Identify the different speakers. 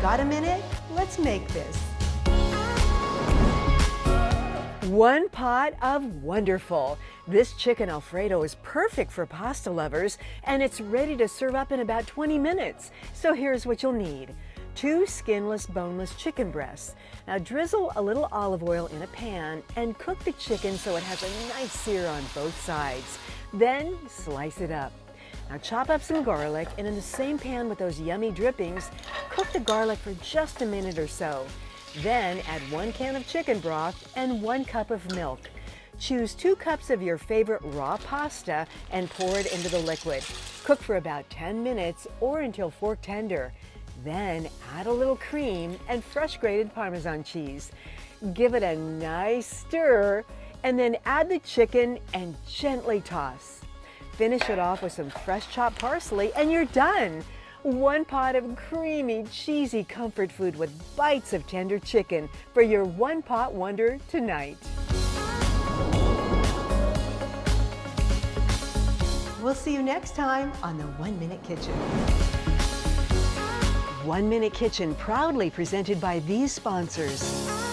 Speaker 1: Got a minute? Let's make this.
Speaker 2: One pot of wonderful. This chicken Alfredo is perfect for pasta lovers, and it's ready to serve up in about 20 minutes. So here's what you'll need. 2 skinless, boneless chicken breasts. Now drizzle a little olive oil in a pan and cook the chicken so it has a nice sear on both sides. Then slice it up. Now chop up some garlic, and in the same pan with those yummy drippings, cook the garlic for just a minute or so. Then add 1 can of chicken broth and 1 cup of milk. Choose 2 cups of your favorite raw pasta and pour it into the liquid. Cook for about 10 minutes or until fork tender. Then add a little cream and fresh grated Parmesan cheese. Give it a nice stir and then add the chicken and gently toss. Finish it off with some fresh chopped parsley and you're done. 1 pot of creamy, cheesy comfort food with bites of tender chicken for your one-pot wonder tonight.
Speaker 1: We'll see you next time on the 1 Minute Kitchen.
Speaker 2: 1 Minute Kitchen proudly presented by these sponsors.